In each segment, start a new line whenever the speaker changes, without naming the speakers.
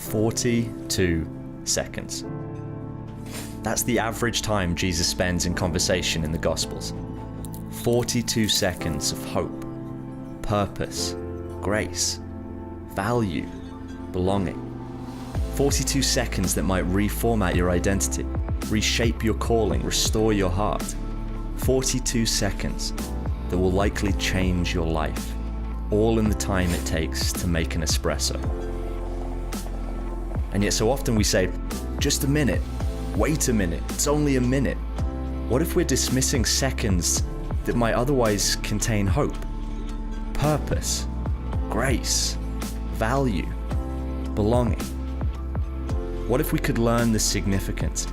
42 seconds. That's the average time Jesus spends in conversation in the Gospels. 42 seconds of hope, purpose, grace, value, belonging. 42 seconds that might reformat your identity, reshape your calling, restore your heart. 42 seconds that will likely change your life, all in the time it takes to make an espresso. And yet so often we say, just a minute, wait a minute, it's only a minute. What if we're dismissing seconds that might otherwise contain hope, purpose, grace, value, belonging? What if we could learn the significance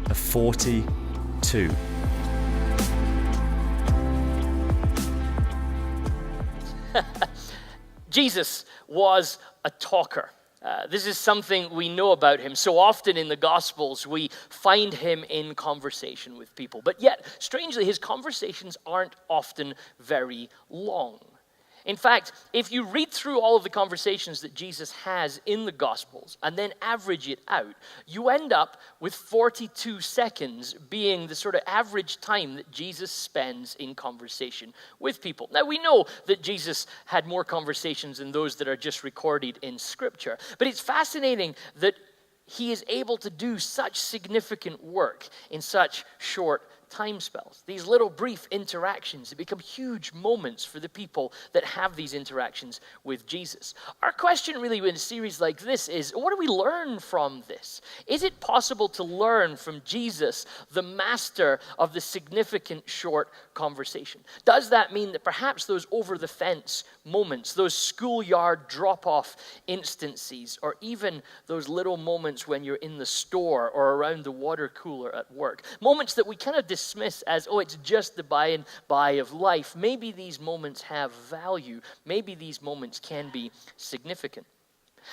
of 42?
Jesus was a talker. This is something we know about him. So often in the Gospels, we find him in conversation with people. But yet, strangely, his conversations aren't often very long. In fact, if you read through all of the conversations that Jesus has in the Gospels and then average it out, you end up with 42 seconds being the sort of average time that Jesus spends in conversation with people. Now, we know that Jesus had more conversations than those that are just recorded in Scripture, but it's fascinating that he is able to do such significant work in such short time spells. These little brief interactions that become huge moments for the people that have these interactions with Jesus. Our question really in a series like this is, what do we learn from this? Is it possible to learn from Jesus, the master of the significant short conversation? Does that mean that perhaps those over-the-fence moments, those schoolyard drop-off instances, or even those little moments when you're in the store or around the water cooler at work, moments that we kind of dismiss as, oh, it's just the by and by of life. Maybe these moments have value. Maybe these moments can be significant.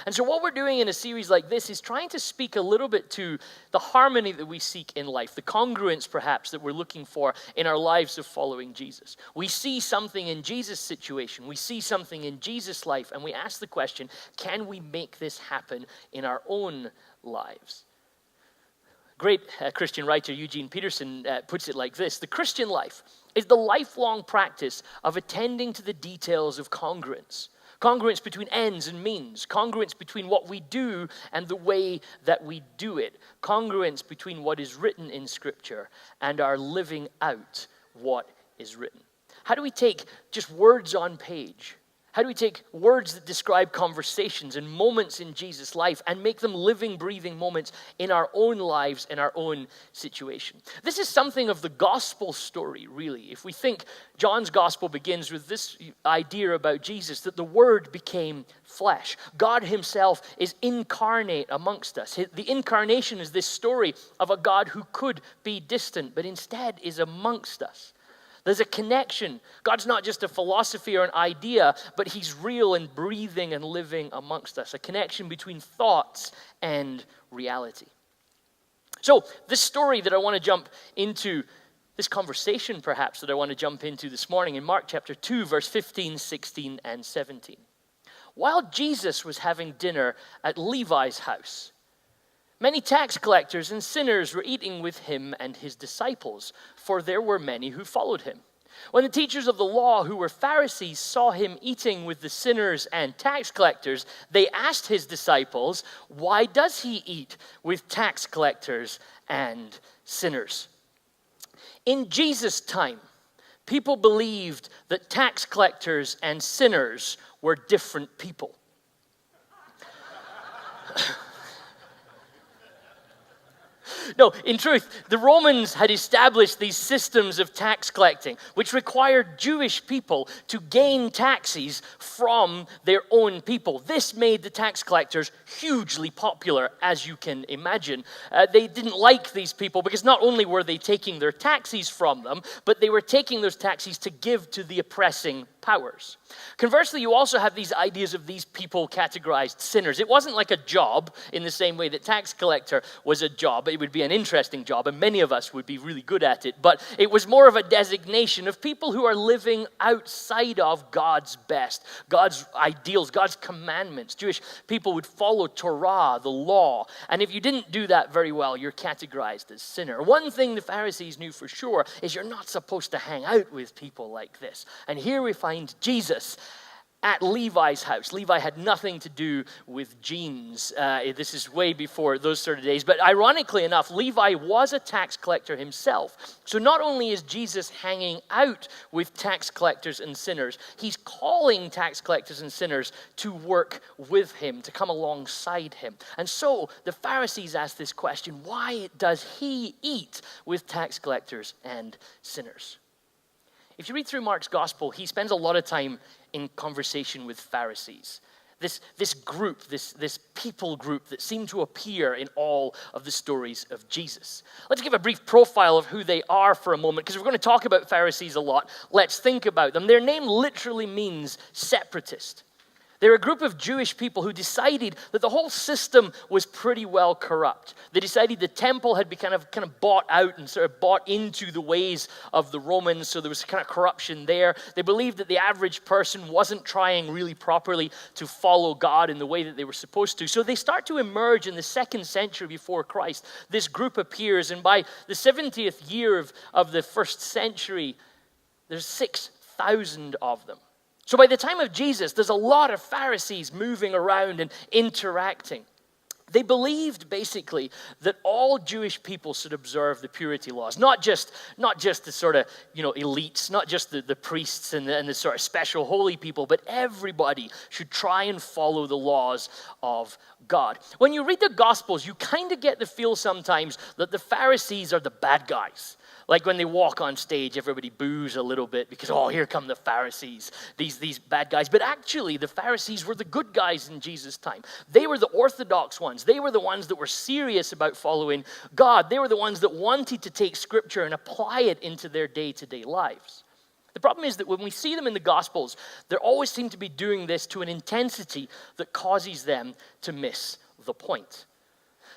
And so what we're doing in a series like this is trying to speak a little bit to the harmony that we seek in life, the congruence perhaps that we're looking for in our lives of following Jesus. We see something in Jesus' situation, we see something in Jesus' life, and we ask the question, can we make this happen in our own lives? Great Christian writer Eugene Peterson puts it like this: the Christian life is the lifelong practice of attending to the details of congruence. Congruence between ends and means. Congruence between what we do and the way that we do it. Congruence between what is written in Scripture and our living out what is written. How do we take just words on page? How do we take words that describe conversations and moments in Jesus' life and make them living, breathing moments in our own lives and our own situation? This is something of the gospel story, really. If we think John's gospel begins with this idea about Jesus, that the Word became flesh. God himself is incarnate amongst us. The incarnation is this story of a God who could be distant, but instead is amongst us. There's a connection. God's not just a philosophy or an idea, but he's real and breathing and living amongst us. A connection between thoughts and reality. So this story that I want to jump into, this conversation perhaps that I want to jump into this morning in Mark chapter 2, verse 15, 16, and 17. While Jesus was having dinner at Levi's house, many tax collectors and sinners were eating with him and his disciples, for there were many who followed him. When the teachers of the law, who were Pharisees, saw him eating with the sinners and tax collectors, they asked his disciples, "Why does he eat with tax collectors and sinners?" In Jesus' time, people believed that tax collectors and sinners were different people. No, in truth, the Romans had established these systems of tax collecting, which required Jewish people to gain taxes from their own people. This made the tax collectors hugely popular, as you can imagine. They didn't like these people because not only were they taking their taxes from them, but they were taking those taxes to give to the oppressing powers. Conversely, you also have these ideas of these people categorized sinners. It wasn't like a job in the same way that tax collector was a job. It would be be an interesting job, and many of us would be really good at it, but it was more of a designation of people who are living outside of God's best, God's ideals, God's commandments. Jewish people would follow Torah, the law, and if you didn't do that very well, you're categorized as sinner. One thing the Pharisees knew for sure is you're not supposed to hang out with people like this. And here we find Jesus at Levi's house. Levi had nothing to do with jeans. This is way before those sort of days. But ironically enough, Levi was a tax collector himself. So not only is Jesus hanging out with tax collectors and sinners, he's calling tax collectors and sinners to work with him, to come alongside him. And so the Pharisees asked this question: why does he eat with tax collectors and sinners? If you read through Mark's gospel, he spends a lot of time in conversation with Pharisees. This group, this people group that seem to appear in all of the stories of Jesus. Let's give a brief profile of who they are for a moment, because we're going to talk about Pharisees a lot. Let's think about them. Their name literally means separatist. They're a group of Jewish people who decided that the whole system was pretty well corrupt. They decided the temple had been kind of bought out and sort of bought into the ways of the Romans, so there was kind of corruption there. They believed that the average person wasn't trying really properly to follow God in the way that they were supposed to. So they start to emerge in the 2nd century before Christ. This group appears, and by the 70th year of the 1st century, there's 6,000 of them. So by the time of Jesus, there's a lot of Pharisees moving around and interacting. They believed basically that all Jewish people should observe the purity laws, not just the sort of elites, not just the priests and the sort of special holy people, but everybody should try and follow the laws of God. When you read the Gospels, you kind of get the feel sometimes that the Pharisees are the bad guys. Like when they walk on stage, everybody boos a little bit because, oh, here come the Pharisees, these bad guys. But actually, the Pharisees were the good guys in Jesus' time. They were the orthodox ones. They were the ones that were serious about following God. They were the ones that wanted to take Scripture and apply it into their day-to-day lives. The problem is that when we see them in the Gospels, they always seem to be doing this to an intensity that causes them to miss the point.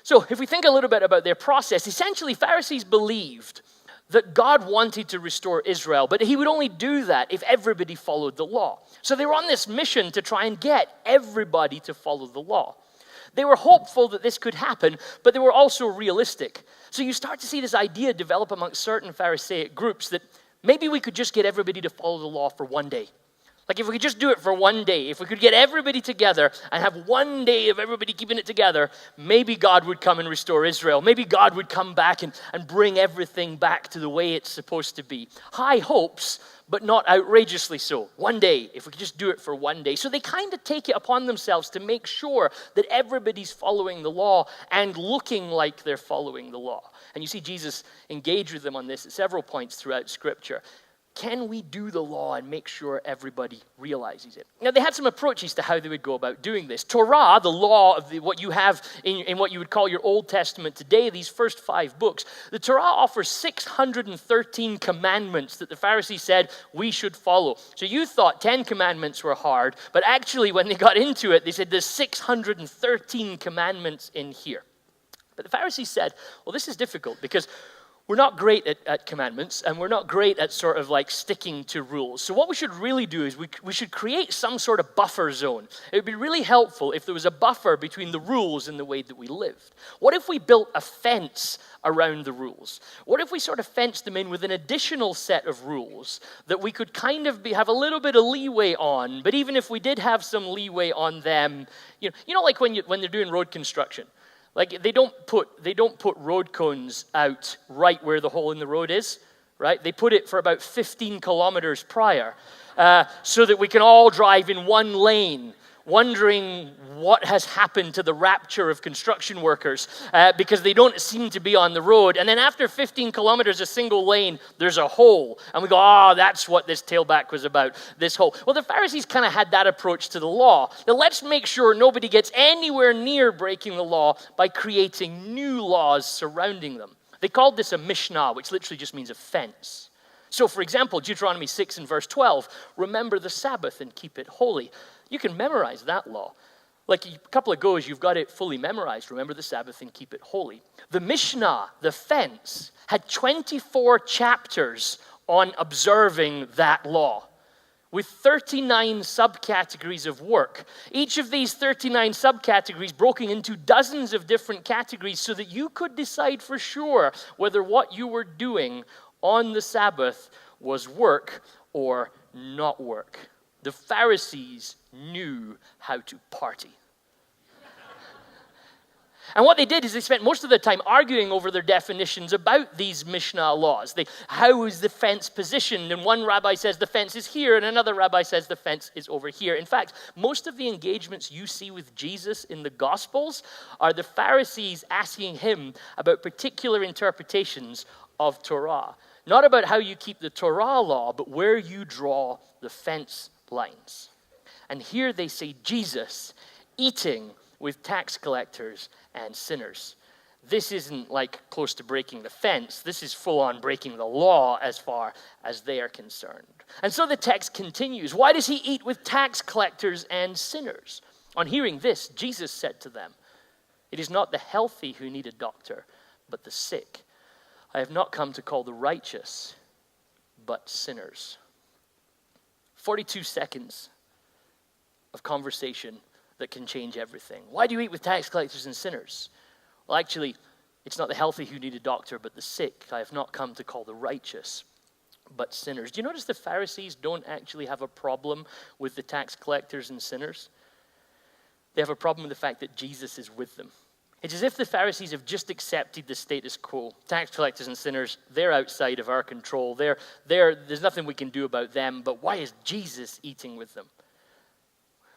So if we think a little bit about their process, essentially Pharisees believed that God wanted to restore Israel, but he would only do that if everybody followed the law. So they were on this mission to try and get everybody to follow the law. They were hopeful that this could happen, but they were also realistic. So you start to see this idea develop amongst certain Pharisaic groups that maybe we could just get everybody to follow the law for one day. Like if we could just do it for one day, if we could get everybody together and have one day of everybody keeping it together, maybe God would come and restore Israel. Maybe God would come back and bring everything back to the way it's supposed to be. High hopes, but not outrageously so. One day, if we could just do it for one day. So they kind of take it upon themselves to make sure that everybody's following the law and looking like they're following the law. And you see Jesus engage with them on this at several points throughout Scripture. Can we do the law and make sure everybody realizes it? Now, they had some approaches to how they would go about doing this. Torah, the law of what you have in what you would call your Old Testament today, these first 5 books, the Torah offers 613 commandments that the Pharisees said we should follow. So you thought 10 commandments were hard, but actually when they got into it, they said there's 613 commandments in here. But the Pharisees said, well, this is difficult because we're not great at commandments, and we're not great at sort of like sticking to rules. So what we should really do is we should create some sort of buffer zone. It would be really helpful if there was a buffer between the rules and the way that we lived. What if we built a fence around the rules? What if we sort of fenced them in with an additional set of rules that we could kind of have a little bit of leeway on, but even if we did have some leeway on them, you know like when they're doing road construction. Like they don't put road cones out right where the hole in the road is, right? They put it for about 15 kilometers prior so that we can all drive in one lane, wondering what has happened to the rapture of construction workers because they don't seem to be on the road. And then after 15 kilometers, a single lane, there's a hole. And we go, that's what this tailback was about, this hole. Well, the Pharisees kind of had that approach to the law. Now, let's make sure nobody gets anywhere near breaking the law by creating new laws surrounding them. They called this a Mishnah, which literally just means a fence. So, for example, Deuteronomy 6 and verse 12, remember the Sabbath and keep it holy. You can memorize that law. Like a couple of goes, you've got it fully memorized. Remember the Sabbath and keep it holy. The Mishnah, the fence, had 24 chapters on observing that law, with 39 subcategories of work. Each of these 39 subcategories broken into dozens of different categories so that you could decide for sure whether what you were doing on the Sabbath was work or not work. The Pharisees knew how to party. And what they did is they spent most of their time arguing over their definitions about these Mishnah laws. How is the fence positioned? And one rabbi says the fence is here, and another rabbi says the fence is over here. In fact, most of the engagements you see with Jesus in the Gospels are the Pharisees asking him about particular interpretations of Torah. Not about how you keep the Torah law, but where you draw the fence lines. And here they see Jesus eating with tax collectors and sinners. This isn't like close to breaking the fence. This is full on breaking the law as far as they are concerned. And so the text continues. Why does he eat with tax collectors and sinners? On hearing this, Jesus said to them, "It is not the healthy who need a doctor, but the sick. I have not come to call the righteous, but sinners." 42 seconds of conversation that can change everything. Why do you eat with tax collectors and sinners? Well, actually, it's not the healthy who need a doctor, but the sick. I have not come to call the righteous, but sinners. Do you notice the Pharisees don't actually have a problem with the tax collectors and sinners? They have a problem with the fact that Jesus is with them. It's as if the Pharisees have just accepted the status quo. Tax collectors and sinners, they're outside of our control. There's nothing we can do about them, but why is Jesus eating with them?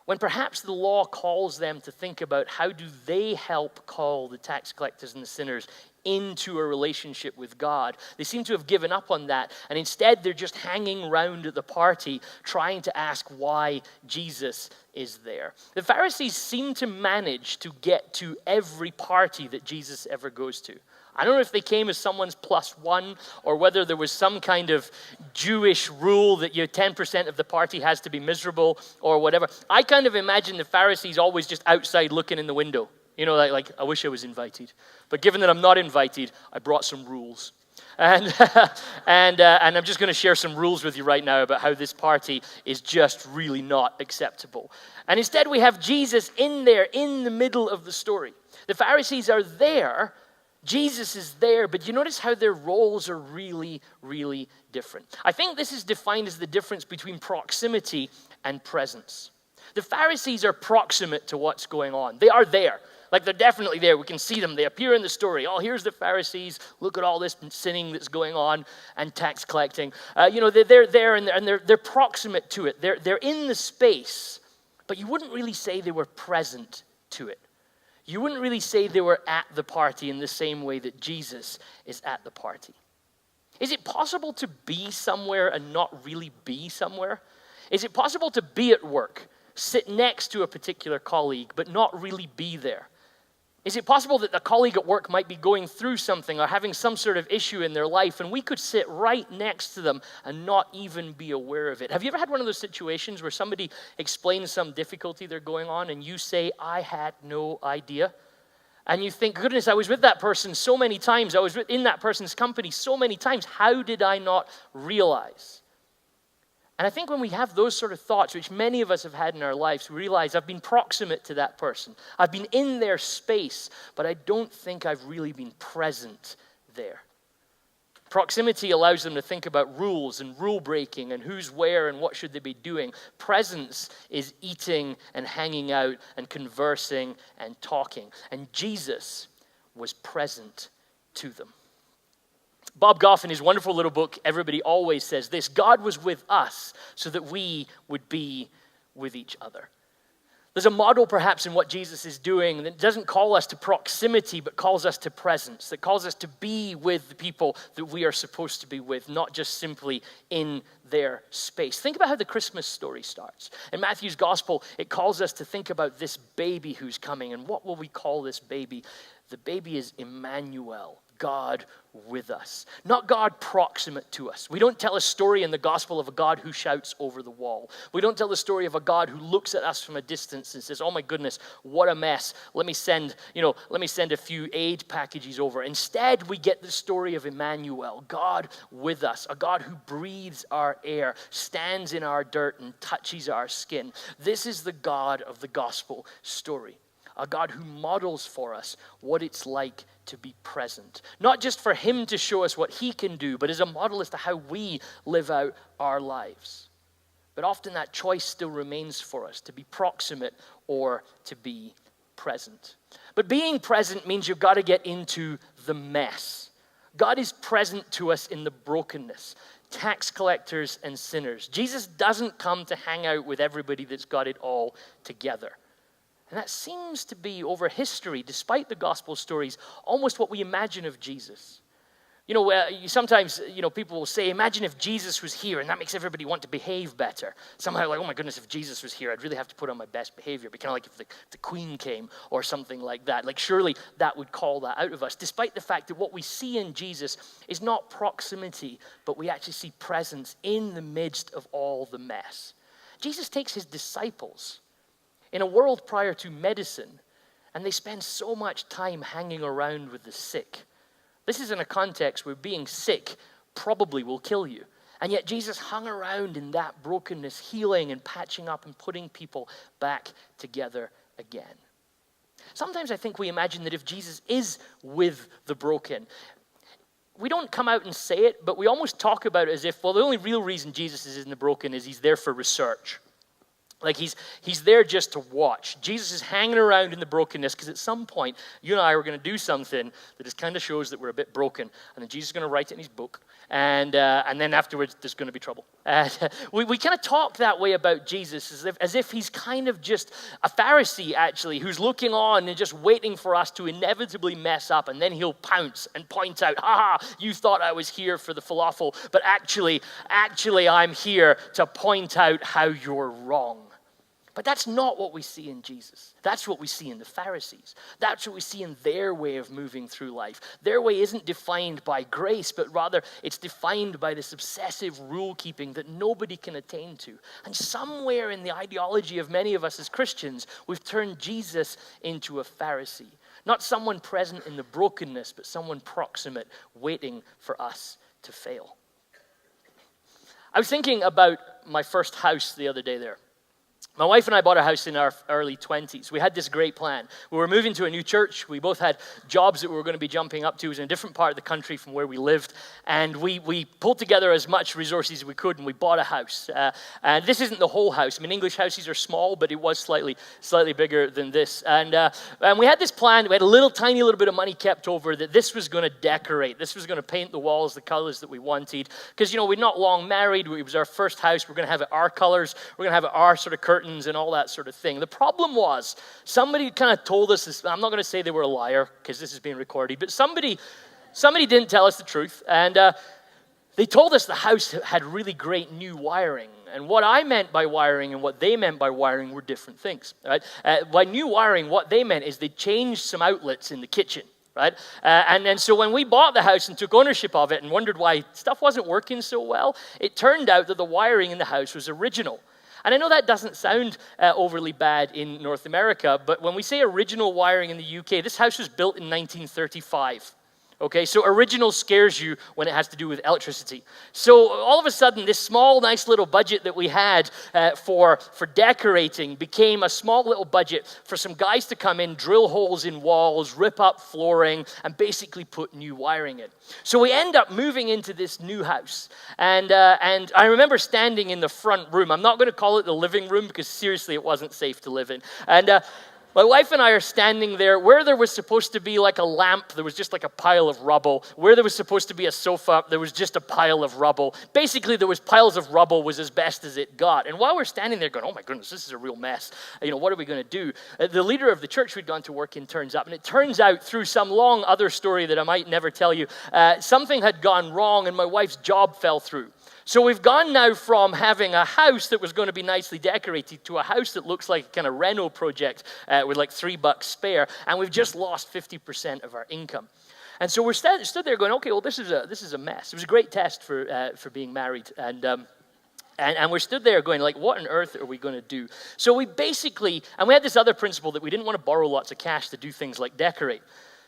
When perhaps the law calls them to think about how do they help call the tax collectors and the sinners into a relationship with God. They seem to have given up on that, and instead they're just hanging around at the party trying to ask why Jesus is there. The Pharisees seem to manage to get to every party that Jesus ever goes to. I don't know if they came as someone's plus one or whether there was some kind of Jewish rule that 10% of the party has to be miserable or whatever. I kind of imagine the Pharisees always just outside looking in the window. You know, like I wish I was invited. But given that I'm not invited, I brought some rules. And I'm just going to share some rules with you right now about how this party is just really not acceptable. And instead we have Jesus in there, in the middle of the story. The Pharisees are there. Jesus is there, but you notice how their roles are really, really different. I think this is defined as the difference between proximity and presence. The Pharisees are proximate to what's going on. They are there. Like they're definitely there. We can see them. They appear in the story. Oh, here's the Pharisees. Look at all this sinning that's going on and tax collecting. They're there and they're proximate to it. They're in the space, but you wouldn't really say they were present to it. You wouldn't really say they were at the party in the same way that Jesus is at the party. Is it possible to be somewhere and not really be somewhere? Is it possible to be at work, sit next to a particular colleague, but not really be there? Is it possible that the colleague at work might be going through something or having some sort of issue in their life, and we could sit right next to them and not even be aware of it? Have you ever had one of those situations where somebody explains some difficulty they're going on and you say, "I had no idea"? And you think, goodness, I was with that person so many times. I was in that person's company so many times. How did I not realize? And I think when we have those sort of thoughts, which many of us have had in our lives, we realize I've been proximate to that person. I've been in their space, but I don't think I've really been present there. Proximity allows them to think about rules and rule breaking and who's where and what should they be doing. Presence is eating and hanging out and conversing and talking. And Jesus was present to them. Bob Goff, in his wonderful little book, Everybody Always, says this: God was with us so that we would be with each other. There's a model perhaps in what Jesus is doing that doesn't call us to proximity, but calls us to presence, that calls us to be with the people that we are supposed to be with, not just simply in their space. Think about how the Christmas story starts. In Matthew's gospel, it calls us to think about this baby who's coming, and what will we call this baby? The baby is Emmanuel, God with us, not God proximate to us. We don't tell a story in the gospel of a God who shouts over the wall. We don't tell the story of a God who looks at us from a distance and says, "Oh my goodness, what a mess. Let me send a few aid packages over." Instead, we get the story of Emmanuel, God with us, a God who breathes our air, stands in our dirt and touches our skin. This is the God of the gospel story. A God who models for us what it's like to be present. Not just for him to show us what he can do, but as a model as to how we live out our lives. But often that choice still remains for us, to be proximate or to be present. But being present means you've got to get into the mess. God is present to us in the brokenness. Tax collectors and sinners. Jesus doesn't come to hang out with everybody that's got it all together. And that seems to be, over history, despite the gospel stories, almost what we imagine of Jesus. Sometimes people will say, imagine if Jesus was here, and that makes everybody want to behave better. Somehow, like, oh my goodness, if Jesus was here, I'd really have to put on my best behavior. It'd be kind of like if the Queen came or something like that. Like, surely that would call that out of us, despite the fact that what we see in Jesus is not proximity, but we actually see presence in the midst of all the mess. Jesus takes his disciples in a world prior to medicine, and they spend so much time hanging around with the sick. This is in a context where being sick probably will kill you. And yet Jesus hung around in that brokenness, healing and patching up and putting people back together again. Sometimes I think we imagine that if Jesus is with the broken, we don't come out and say it, but we almost talk about it as if, well, the only real reason Jesus is in the broken is he's there for research. Like he's there just to watch. Jesus is hanging around in the brokenness because at some point, you and I are going to do something that just kind of shows that we're a bit broken. And then Jesus is going to write it in his book. And then afterwards, there's going to be trouble. We kind of talk that way about Jesus as if he's kind of just a Pharisee, actually, who's looking on and just waiting for us to inevitably mess up. And then he'll pounce and point out, "Ha ha, you thought I was here for the falafel, but actually I'm here to point out how you're wrong." But that's not what we see in Jesus. That's what we see in the Pharisees. That's what we see in their way of moving through life. Their way isn't defined by grace, but rather it's defined by this obsessive rule-keeping that nobody can attain to. And somewhere in the ideology of many of us as Christians, we've turned Jesus into a Pharisee. Not someone present in the brokenness, but someone proximate, waiting for us to fail. I was thinking about my first house the other day there. My wife and I bought a house in our early 20s. We had this great plan. We were moving to a new church. We both had jobs that we were going to be jumping up to. It was in a different part of the country from where we lived. And we pulled together as much resources as we could, and we bought a house. And this isn't the whole house. I mean, English houses are small, but it was slightly bigger than this. And we had this plan. We had a tiny little bit of money kept over that this was going to decorate. This was going to paint the walls the colors that we wanted. Because, we're not long married. It was our first house. We're going to have it our colors. We're going to have it our sort of curtains and all that sort of thing. The problem was, somebody kind of told us this. I'm not going to say they were a liar because this is being recorded, but somebody didn't tell us the truth, and they told us the house had really great new wiring. And what I meant by wiring and what they meant by wiring were different things. Right? By new wiring, what they meant is they changed some outlets in the kitchen. Right? And so when we bought the house and took ownership of it and wondered why stuff wasn't working so well, it turned out that the wiring in the house was original. And I know that doesn't sound overly bad in North America, but when we say original wiring in the UK, this house was built in 1935. Okay, so original scares you when it has to do with electricity. So all of a sudden, this small, nice little budget that we had for decorating became a small little budget for some guys to come in, drill holes in walls, rip up flooring, and basically put new wiring in. So we end up moving into this new house. And I remember standing in the front room. I'm not going to call it the living room because seriously, it wasn't safe to live in. And my wife and I are standing there. Where there was supposed to be like a lamp, there was just like a pile of rubble. Where there was supposed to be a sofa, there was just a pile of rubble. Basically, there was piles of rubble was as best as it got. And while we're standing there going, oh my goodness, this is a real mess. What are we going to do? The leader of the church we'd gone to work in turns up. And it turns out through some long other story that I might never tell you, something had gone wrong and my wife's job fell through. So we've gone now from having a house that was going to be nicely decorated to a house that looks like a kind of reno project with like $3 spare, and we've just lost 50% of our income. And so we're stood there going, okay, well, this is a mess. It was a great test for being married. And we're stood there going, like, what on earth are we going to do? So we basically, and we had this other principle that we didn't want to borrow lots of cash to do things like decorate.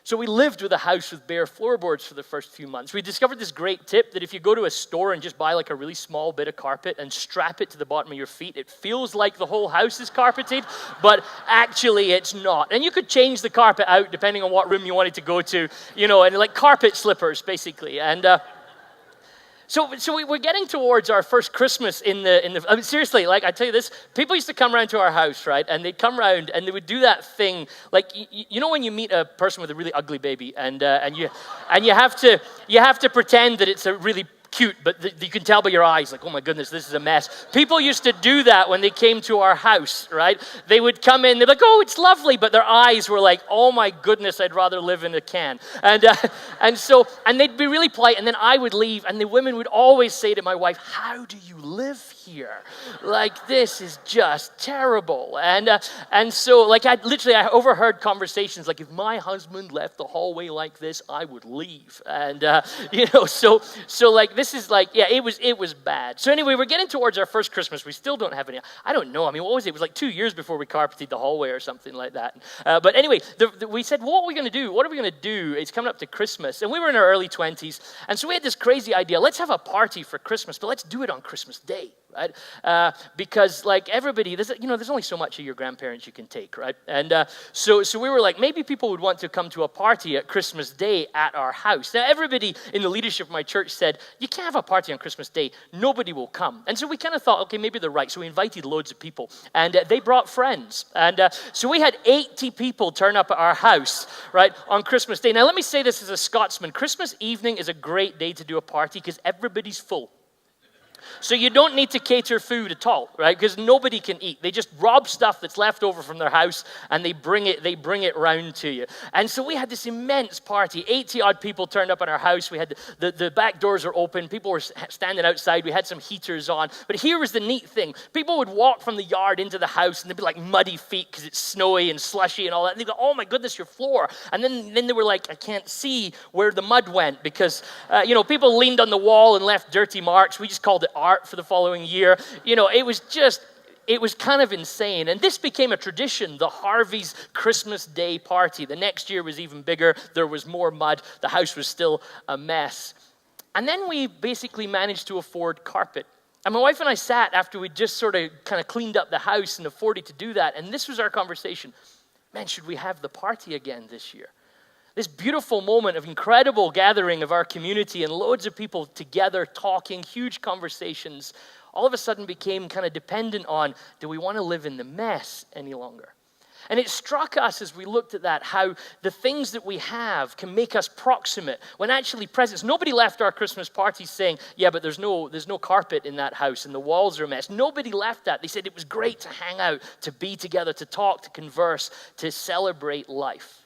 So we lived with a house with bare floorboards for the first few months. We discovered this great tip that if you go to a store and just buy like a really small bit of carpet and strap it to the bottom of your feet, it feels like the whole house is carpeted, but actually it's not. And you could change the carpet out depending on what room you wanted to go to, and like carpet slippers, basically. And So we're getting towards our first Christmas in the I mean, seriously, like I tell you this, people used to come around to our house, right? And they'd come around and they would do that thing, like you know when you meet a person with a really ugly baby and you have to pretend that it's a really cute, but you can tell by your eyes, like, oh my goodness, this is a mess. People used to do that when they came to our house, right? They would come in, they'd be like, oh, it's lovely, but their eyes were like, oh my goodness, I'd rather live in a can. And they'd be really polite, and then I would leave, and the women would always say to my wife, how do you live here? Like, this is just terrible. And so, like, I overheard conversations, like, if my husband left the hallway like this, I would leave. And, so like, this is like, yeah, it was bad. So anyway, we're getting towards our first Christmas. We still don't have any, I don't know. I mean, what was it? It was like 2 years before we carpeted the hallway or something like that. But anyway, we said, well, what are we going to do? What are we going to do? It's coming up to Christmas. And we were in our early 20s. And so we had this crazy idea. Let's have a party for Christmas, but let's do it on Christmas Day. Right? Because like everybody, there's only so much of your grandparents you can take, right? And so we were like, maybe people would want to come to a party at Christmas Day at our house. Now, everybody in the leadership of my church said, you can't have a party on Christmas Day. Nobody will come. And so we kind of thought, okay, maybe they're right. So we invited loads of people, and they brought friends. And so we had 80 people turn up at our house, right, on Christmas Day. Now, let me say this as a Scotsman. Christmas evening is a great day to do a party because everybody's full. So you don't need to cater food at all, right? Because nobody can eat. They just rob stuff that's left over from their house and they bring it round to you. And so we had this immense party. 80-odd people turned up at our house. We had the back doors are open. People were standing outside. We had some heaters on. But here was the neat thing. People would walk from the yard into the house and they'd be like muddy feet because it's snowy and slushy and all that. And they'd go, oh my goodness, your floor. And then they were like, I can't see where the mud went because, people leaned on the wall and left dirty marks. We just called it art for the following year. It was kind of insane. And this became a tradition, the Harvey's Christmas Day party. The next year was even bigger. There was more mud. The house was still a mess. And then we basically managed to afford carpet. And my wife and I sat after we just sort of kind of cleaned up the house and afforded to do that. And this was our conversation. Man, should we have the party again this year? This beautiful moment of incredible gathering of our community and loads of people together talking, huge conversations, all of a sudden became kind of dependent on, do we want to live in the mess any longer? And it struck us as we looked at that, how the things that we have can make us proximate, when actually presence. Nobody left our Christmas party saying, yeah, but there's no carpet in that house and the walls are a mess. Nobody left that. They said it was great to hang out, to be together, to talk, to converse, to celebrate life.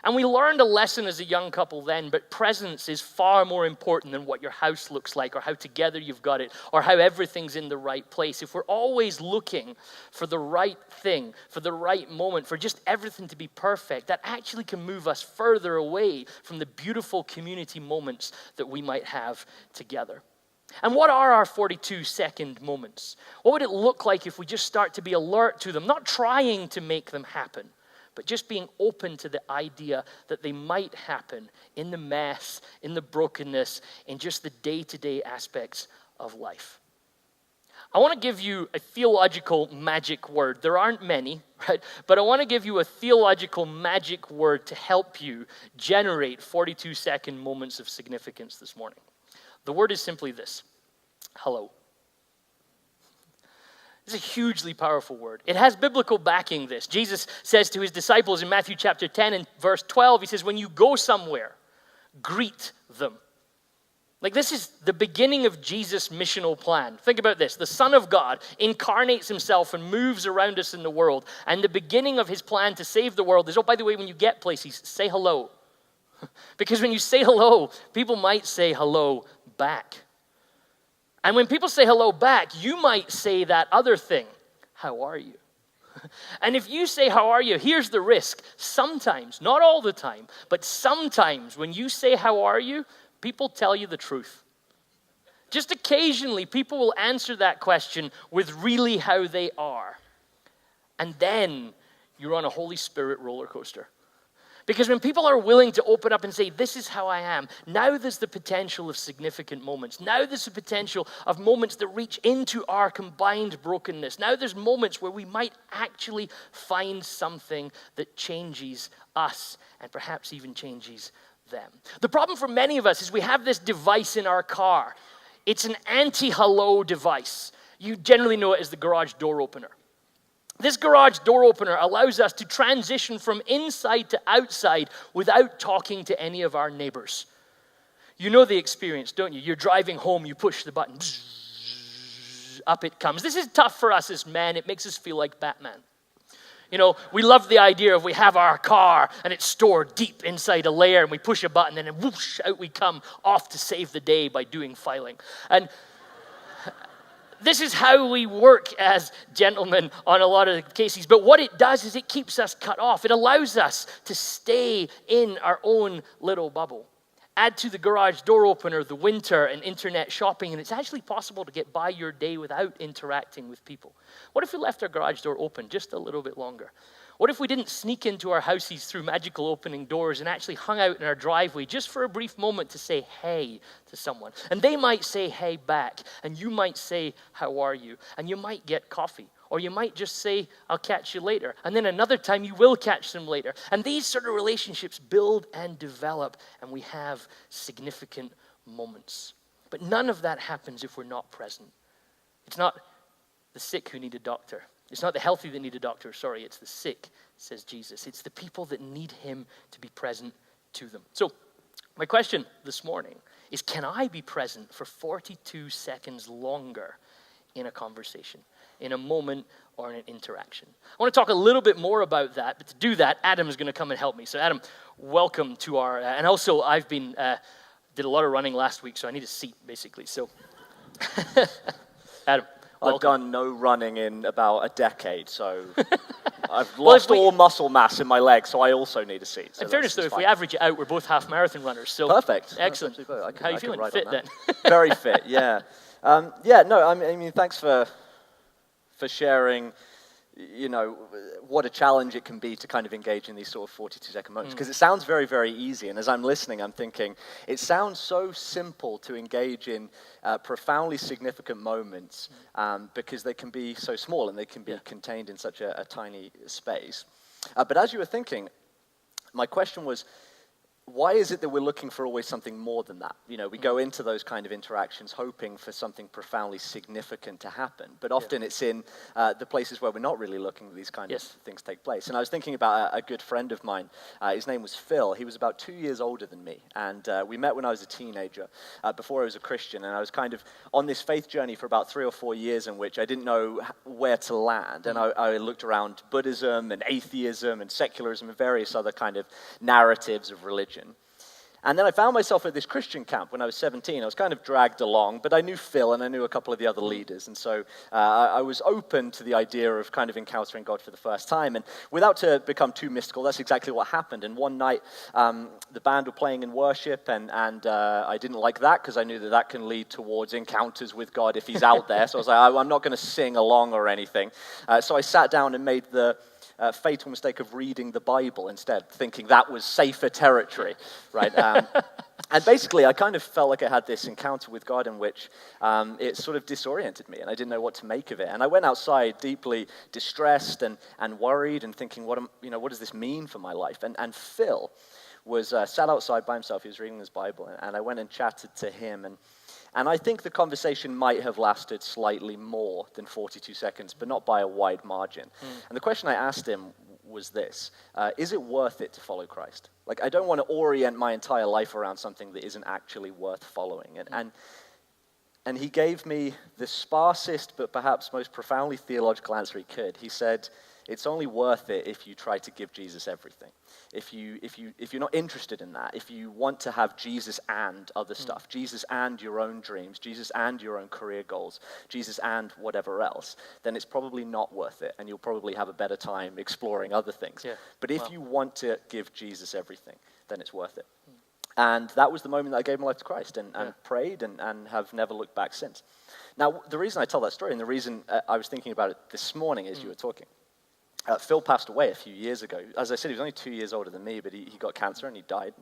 And we learned a lesson as a young couple then, but presence is far more important than what your house looks like or how together you've got it or how everything's in the right place. If we're always looking for the right thing, for the right moment, for just everything to be perfect, that actually can move us further away from the beautiful community moments that we might have together. And what are our 42-second moments? What would it look like if we just start to be alert to them, not trying to make them happen, but just being open to the idea that they might happen in the mess, in the brokenness, in just the day-to-day aspects of life. I want to give you a theological magic word. There aren't many, right? But I want to give you a theological magic word to help you generate 42-second moments of significance this morning. The word is simply this: hello. It's a hugely powerful word. It has biblical backing, this. Jesus says to his disciples in Matthew chapter 10 and verse 12, he says, when you go somewhere, greet them. Like, this is the beginning of Jesus' missional plan. Think about this. The Son of God incarnates himself and moves around us in the world. And the beginning of his plan to save the world is, oh, by the way, when you get places, say hello. Because when you say hello, people might say hello back. And when people say hello back, you might say that other thing, how are you? And if you say, how are you? Here's the risk. Sometimes, not all the time, but sometimes when you say, how are you? People tell you the truth. Just occasionally, people will answer that question with really how they are. And then you're on a Holy Spirit roller coaster. Because when people are willing to open up and say, this is how I am, now there's the potential of significant moments. Now there's the potential of moments that reach into our combined brokenness. Now there's moments where we might actually find something that changes us and perhaps even changes them. The problem for many of us is we have this device in our car. It's an anti-hello device. You generally know it as the garage door opener. This garage door opener allows us to transition from inside to outside without talking to any of our neighbors. You know the experience, don't you? You're driving home, you push the button, up it comes. This is tough for us as men. It makes us feel like Batman. You know, we love the idea of we have our car and it's stored deep inside a layer and we push a button and then whoosh, out we come, off to save the day by doing filing. And this is how we work as gentlemen on a lot of cases. But what it does is it keeps us cut off. It allows us to stay in our own little bubble. Add to the garage door opener the winter and internet shopping, and it's actually possible to get by your day without interacting with people. What if we left our garage door open just a little bit longer? What if we didn't sneak into our houses through magical opening doors and actually hung out in our driveway just for a brief moment to say hey to someone? And they might say hey back, and you might say, how are you? And you might get coffee, or you might just say, I'll catch you later. And then another time you will catch them later. And these sort of relationships build and develop, and we have significant moments. But none of that happens if we're not present. It's not the sick who need a doctor. It's not the healthy that need a doctor, sorry, it's the sick, says Jesus. It's the people that need him to be present to them. So my question this morning is, can I be present for 42 seconds longer in a conversation, in a moment, or in an interaction? I want to talk a little bit more about that, but to do that, Adam is going to come and help me. So Adam, welcome to our, and also I've been, did a lot of running last week, so I need a seat, basically. So, Adam.
I've done no running in about a decade, so I've lost all muscle mass in my legs, so I also need a seat. So
in fairness, though, if we average it out, we're both half marathon runners. So
perfect.
Excellent. How are you feeling? Fit then?
Very fit, yeah. I mean, thanks for sharing, you know, what a challenge it can be to kind of engage in these sort of 42-second moments. Because it sounds very, very easy. And as I'm listening, I'm thinking, it sounds so simple to engage in profoundly significant moments because they can be so small and they can be contained in such a tiny space. But as you were thinking, my question was, why is it that we're looking for always something more than that? You know, we go into those kind of interactions hoping for something profoundly significant to happen, but often it's in the places where we're not really looking that these kind of things take place. And I was thinking about a good friend of mine. His name was Phil. He was about 2 years older than me, and we met when I was a teenager, before I was a Christian, and I was kind of on this faith journey for about 3 or 4 years in which I didn't know where to land, and I looked around Buddhism and atheism and secularism and various other kind of narratives of religion. And then I found myself at this Christian camp when I was 17. I was kind of dragged along, but I knew Phil and I knew a couple of the other leaders. And so I was open to the idea of kind of encountering God for the first time. And without to become too mystical, that's exactly what happened. And one night, the band were playing in worship, and I didn't like that because I knew that can lead towards encounters with God if he's out there. So I was like, I'm not going to sing along or anything. So I sat down and made the fatal mistake of reading the Bible instead, thinking that was safer territory, right? And basically, I kind of felt like I had this encounter with God in which it sort of disoriented me, and I didn't know what to make of it. And I went outside deeply distressed and worried, and thinking, what does this mean for my life? And Phil was sat outside by himself. He was reading his Bible, and I went and chatted to him, and I think the conversation might have lasted slightly more than 42 seconds, but not by a wide margin. And the question I asked him was this: is it worth it to follow Christ? Like, I don't want to orient my entire life around something that isn't actually worth following. And he gave me the sparsest but perhaps most profoundly theological answer he could. He said, It's only worth it if you try to give Jesus everything. If you're not interested in that, if you want to have Jesus and other stuff, Jesus and your own dreams, Jesus and your own career goals, Jesus and whatever else, then it's probably not worth it, and you'll probably have a better time exploring other things.
Yeah.
But if you want to give Jesus everything, then it's worth it. And that was the moment that I gave my life to Christ and prayed and have never looked back since. Now, the reason I tell that story and the reason I was thinking about it this morning as you were talking, Phil passed away a few years ago. As I said, he was only 2 years older than me, but he got cancer and he died.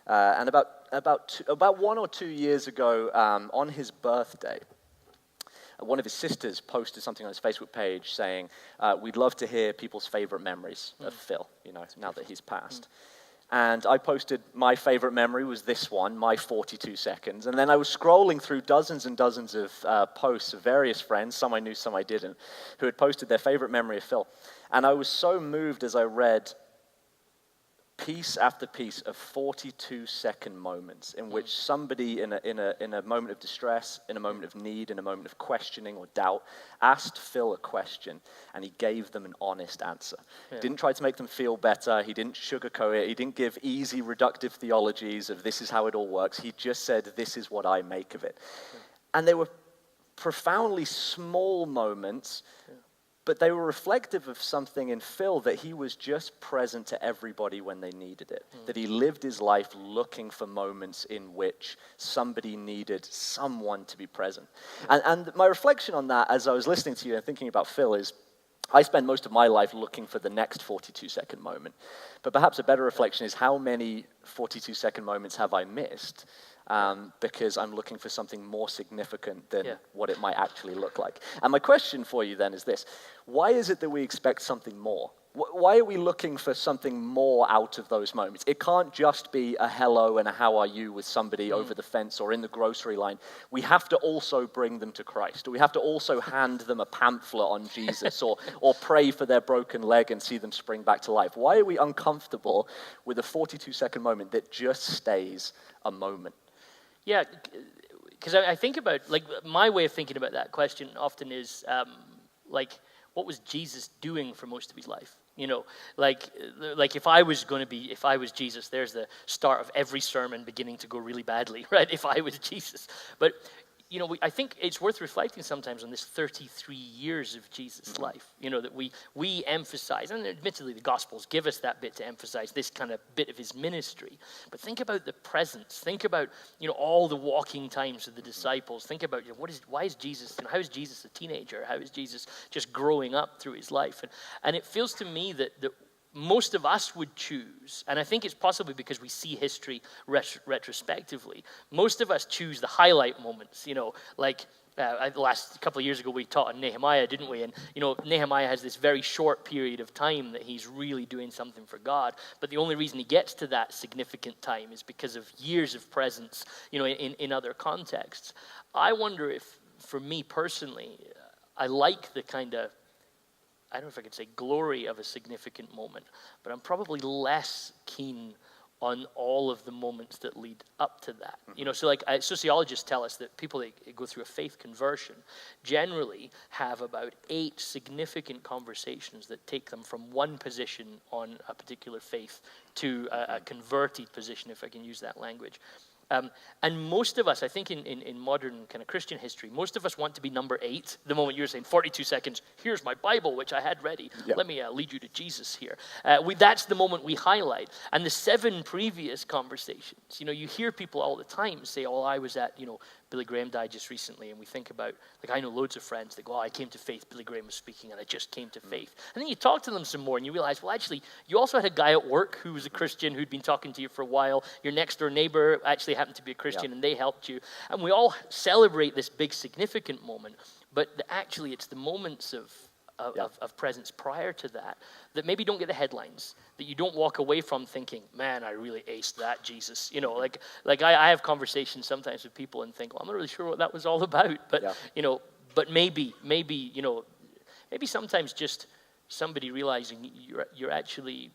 And about 1 or 2 years ago, on his birthday, one of his sisters posted something on his Facebook page saying, we'd love to hear people's favorite memories of Phil, now that he's passed. And I posted my favorite memory was this one, my 42 seconds. And then I was scrolling through dozens and dozens of posts of various friends, some I knew, some I didn't, who had posted their favorite memory of Phil. And I was so moved as I read piece after piece of 42-second moments in which somebody in a moment of distress, in a moment of need, in a moment of questioning or doubt, asked Phil a question, and he gave them an honest answer. He didn't try to make them feel better. He didn't sugarcoat it. He didn't give easy, reductive theologies of this is how it all works. He just said, this is what I make of it. And they were profoundly small moments, but they were reflective of something in Phil, that he was just present to everybody when they needed it. That he lived his life looking for moments in which somebody needed someone to be present. And my reflection on that as I was listening to you and thinking about Phil is, I spend most of my life looking for the next 42-second moment. But perhaps a better reflection is, how many 42-second moments have I missed? Because I'm looking for something more significant than what it might actually look like. And my question for you then is this: why is it that we expect something more? Why are we looking for something more out of those moments? It can't just be a hello and a how are you with somebody over the fence or in the grocery line. We have to also bring them to Christ. Or we have to also hand them a pamphlet on Jesus or pray for their broken leg and see them spring back to life. Why are we uncomfortable with a 42-second moment that just stays a moment?
Yeah, because I think about, my way of thinking about that question often is, what was Jesus doing for most of his life? If I was Jesus, there's the start of every sermon beginning to go really badly, right? If I was Jesus. But, I think it's worth reflecting sometimes on this 33 years of Jesus' life, that we emphasize, and admittedly the Gospels give us that bit to emphasize this kind of bit of his ministry. But think about the presence. Think about, all the walking times of the disciples. Think about, why is Jesus, how is Jesus a teenager? How is Jesus just growing up through his life? And it feels to me that most of us would choose, and I think it's possibly because we see history retrospectively, most of us choose the highlight moments, the last couple of years ago we taught on Nehemiah, didn't we? And, Nehemiah has this very short period of time that he's really doing something for God, but the only reason he gets to that significant time is because of years of presence, in other contexts. I wonder if, for me personally, I like the kind of, I don't know if I could say glory of a significant moment, but I'm probably less keen on all of the moments that lead up to that. So sociologists tell us that people that go through a faith conversion generally have about 8 significant conversations that take them from one position on a particular faith to a converted position, if I can use that language. And most of us, I think in modern kind of Christian history, most of us want to be number 8. The moment you were saying 42 seconds, here's my Bible, which I had ready. Let me lead you to Jesus here. That's the moment we highlight. And the 7 previous conversations, you hear people all the time say, oh, I was at, Billy Graham died just recently, and we think about, I know loads of friends that go, oh, I came to faith, Billy Graham was speaking, and I just came to faith. And then you talk to them some more, and you realize, well, actually, you also had a guy at work who was a Christian who'd been talking to you for a while. Your next-door neighbor actually happened to be a Christian, and they helped you. And we all celebrate this big, significant moment, but actually it's the moments of presence prior to that maybe don't get the headlines, that you don't walk away from thinking, man, I really aced that, Jesus. I have conversations sometimes with people and think, well, I'm not really sure what that was all about, but but maybe sometimes just somebody realizing you're actually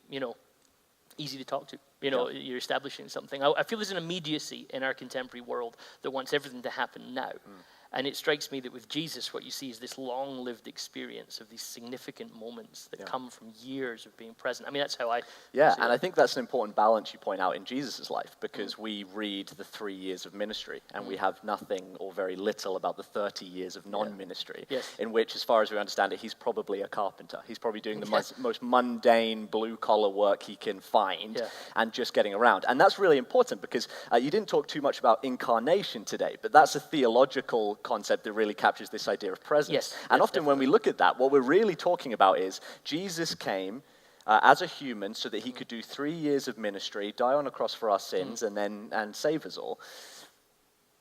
easy to talk to. You're establishing something. I feel there's an immediacy in our contemporary world that wants everything to happen now. And it strikes me that with Jesus, what you see is this long-lived experience of these significant moments that come from years of being present. I mean, that's how I see
And
it.
I think that's an important balance you point out in Jesus' life, because we read the 3 years of ministry, and we have nothing or very little about the 30 years of non-ministry,
Yes.
in which, as far as we understand it, he's probably a carpenter. He's probably doing the most mundane blue-collar work he can find and just getting around. And that's really important, because you didn't talk too much about incarnation today, but that's a theological concept that really captures this idea of presence.
Yes,
and
yes,
often when we look at that, what we're really talking about is Jesus came as a human so that he could do 3 years of ministry, die on a cross for our sins, and save us all.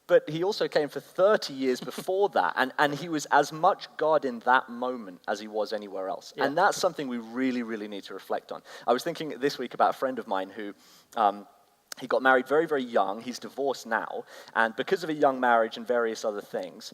But he also came for 30 years before that, and he was as much God in that moment as he was anywhere else.
Yeah.
And that's something we really, really need to reflect on. I was thinking this week about a friend of mine who... he got married very, very young. He's divorced now. And because of a young marriage and various other things,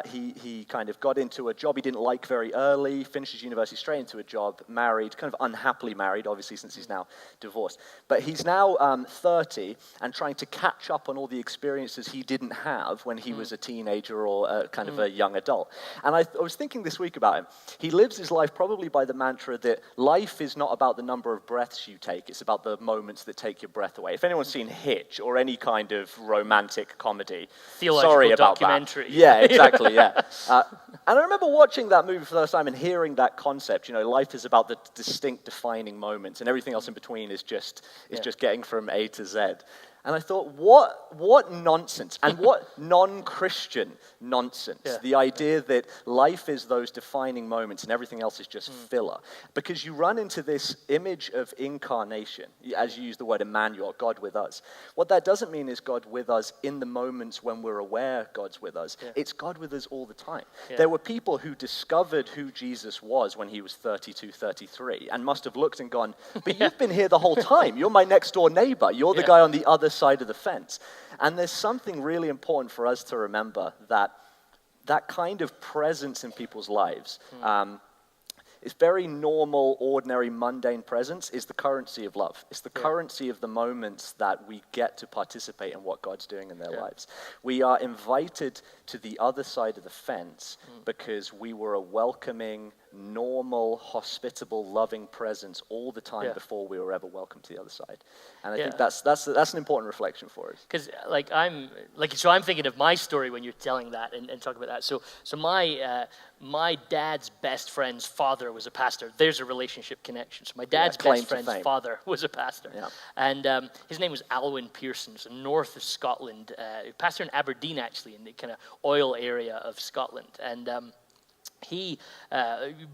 he kind of got into a job he didn't like very early, finished his university straight into a job, married, kind of unhappily married, obviously, since he's now divorced. But he's now 30 and trying to catch up on all the experiences he didn't have when he was a teenager or kind of a young adult. And I was thinking this week about him. He lives his life probably by the mantra that life is not about the number of breaths you take, it's about the moments that take your breath away. If anyone's seen Hitch or any kind of romantic comedy,
Theological
sorry about
documentary.
that. Yeah, exactly, yeah. And I remember watching that movie for the first time and hearing that concept, life is about the distinct defining moments, and everything else in between is just getting from A to Z. And I thought, what nonsense, and what non-Christian nonsense.
Yeah.
The idea that life is those defining moments and everything else is just filler. Because you run into this image of incarnation, as you use the word Emmanuel, God with us. What that doesn't mean is God with us in the moments when we're aware God's with us.
Yeah.
It's God with us all the time.
Yeah.
There were people who discovered who Jesus was when he was 32, 33, and must have looked and gone, but you've been here the whole time. You're my next door neighbor. You're the guy on the other side of the fence. And there's something really important for us to remember, that kind of presence in people's lives, it's very normal, ordinary, mundane presence is the currency of love. It's the currency of the moments that we get to participate in what God's doing in their lives. We are invited to the other side of the fence because we were a welcoming, normal, hospitable, loving presence all the time before we were ever welcomed to the other side. And I think that's an important reflection for us.
Because I'm thinking of my story when you're telling that and talking about that. So my dad's best friend's father was a pastor. There's a relationship connection. So my dad's best friend's father was a pastor. Yeah. And his name was Alwyn Pearson, so north of Scotland. Pastor in Aberdeen, actually, in the kind of oil area of Scotland. And he,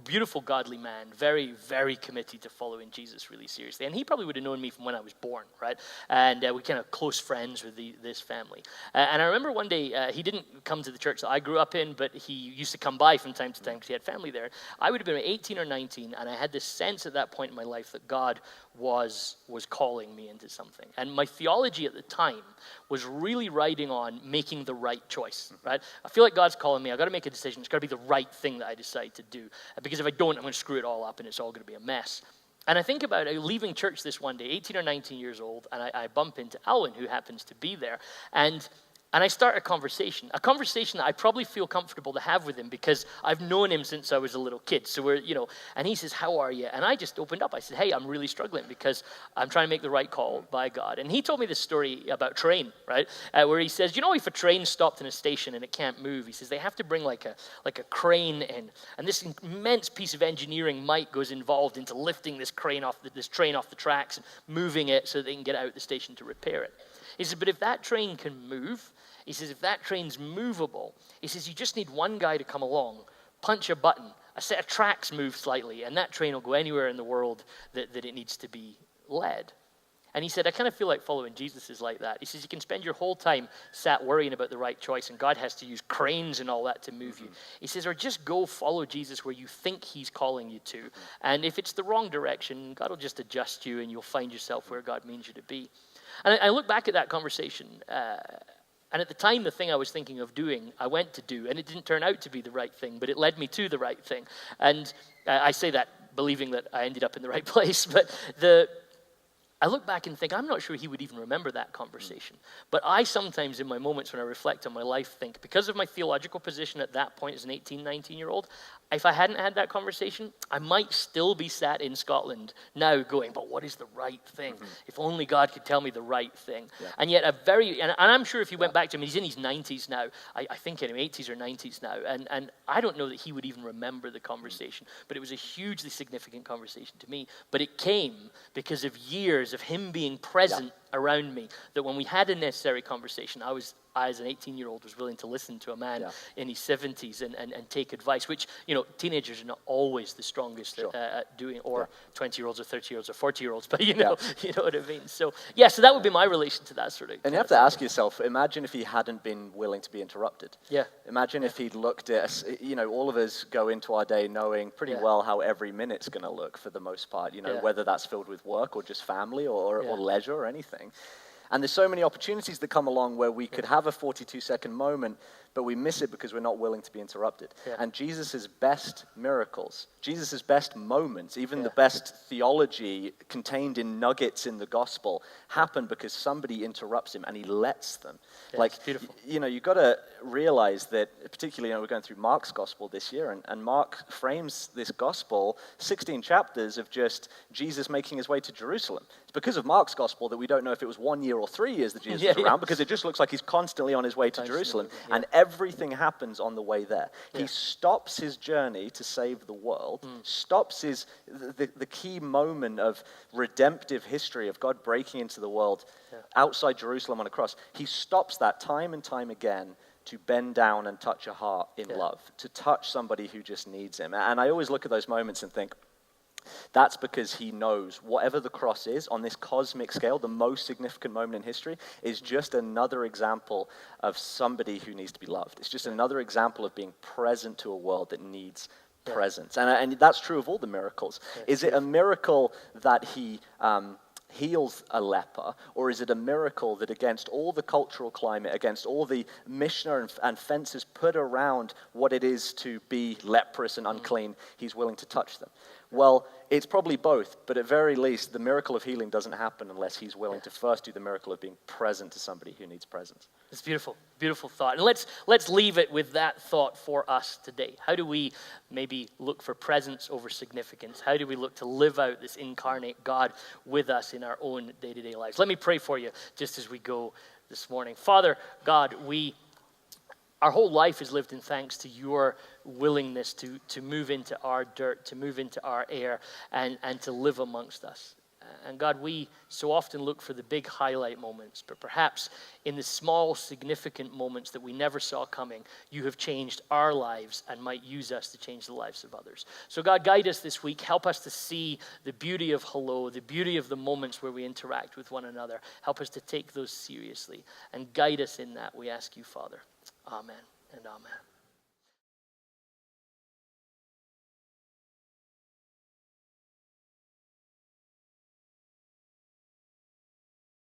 beautiful, godly man, very, very committed to following Jesus really seriously. And he probably would have known me from when I was born, right? And we kind of close friends with this family. And I remember one day, he didn't come to the church that I grew up in, but he used to come by from time to time because he had family there. I would have been 18 or 19, and I had this sense at that point in my life that God was calling me into something. And my theology at the time was really riding on making the right choice, right? I feel like God's calling me. I've got to make a decision. It's got to be the right thing that I decide to do. Because if I don't, I'm going to screw it all up and it's all going to be a mess. And I think about leaving church this one day, 18 or 19 years old, and I bump into Alwyn, who happens to be there. And I start a conversation that I probably feel comfortable to have with him because I've known him since I was a little kid. So and he says, "How are you?" And I just opened up. I said, "Hey, I'm really struggling because I'm trying to make the right call by God." And he told me this story about train, right? Where he says, if a train stopped in a station and it can't move, he says they have to bring like a crane in, and this immense piece of engineering might goes involved into lifting this train off the tracks and moving it so they can get out of the station to repair it. He says, but if that train can move, he says, if that train's movable, he says, you just need one guy to come along, punch a button, a set of tracks move slightly, and that train will go anywhere in the world that it needs to be led. And he said, I kind of feel like following Jesus is like that. He says, you can spend your whole time sat worrying about the right choice, and God has to use cranes and all that to move you. He says, or just go follow Jesus where you think he's calling you to. And if it's the wrong direction, God will just adjust you, and you'll find yourself where God means you to be. And I look back at that conversation, and at the time, the thing I was thinking of doing, I went to do, and it didn't turn out to be the right thing, but it led me to the right thing. And I say that believing that I ended up in the right place, but I look back and think, I'm not sure he would even remember that conversation. But I sometimes, in my moments when I reflect on my life, think, because of my theological position at that point as an 18, 19-year-old, if I hadn't had that conversation, I might still be sat in Scotland now going, but what is the right thing? If only God could tell me the right thing.
Yeah.
And yet and I'm sure if you went back to him, he's in his 90s now, I think in his 80s or 90s now, and I don't know that he would even remember the conversation, but it was a hugely significant conversation to me. But it came because of years of him being present around me, that when we had a necessary conversation, I as an 18-year-old was willing to listen to a man in his 70s and take advice, which, teenagers are not always the strongest at doing, or 20-year-olds or 30-year-olds or 40-year-olds, but you know what I mean. So so that would be my relation to that sort of.
And you have to ask yourself, imagine if he hadn't been willing to be interrupted.
Yeah.
Imagine if he'd looked at us, all of us go into our day knowing pretty well how every minute's going to look for the most part, whether that's filled with work or just family or leisure or anything. And there's so many opportunities that come along where we could have a 42-second moment, but we miss it because we're not willing to be interrupted. Yeah. And Jesus' best miracles, Jesus' best moments, even the best theology contained in nuggets in the gospel, happen because somebody interrupts him and he lets them.
Yeah, it's beautiful.
You've got to realize that, particularly, we're going through Mark's gospel this year, and Mark frames this gospel, 16 chapters of just Jesus making his way to Jerusalem. It's because of Mark's gospel that we don't know if it was 1 year or 3 years that Jesus was around, because it just looks like he's constantly on his way to Jerusalem, and everything happens on the way there. He stops his journey to save the world, stops the key moment of redemptive history of God breaking into the world outside Jerusalem on a cross. He stops that time and time again to bend down and touch a heart in love, to touch somebody who just needs him. And I always look at those moments and think, that's because he knows whatever the cross is on this cosmic scale, the most significant moment in history, is just another example of somebody who needs to be loved. It's just another example of being present to a world that needs presence. And that's true of all the miracles. Is it a miracle that he heals a leper, or is it a miracle that against all the cultural climate, against all the missioner and fences put around what it is to be leprous and unclean, he's willing to touch them? Well, it's probably both, but at very least, the miracle of healing doesn't happen unless he's willing to first do the miracle of being present to somebody who needs presence.
It's beautiful, beautiful thought. And let's leave it with that thought for us today. How do we maybe look for presence over significance? How do we look to live out this incarnate God with us in our own day-to-day lives? Let me pray for you just as we go this morning. Father God, our whole life is lived in thanks to your willingness to move into our dirt, to move into our air, and to live amongst us. And God, we so often look for the big highlight moments, but perhaps in the small, significant moments that we never saw coming, you have changed our lives and might use us to change the lives of others. So God, guide us this week. Help us to see the beauty of hello, the beauty of the moments where we interact with one another. Help us to take those seriously and guide us in that, we ask you, Father. Amen and amen.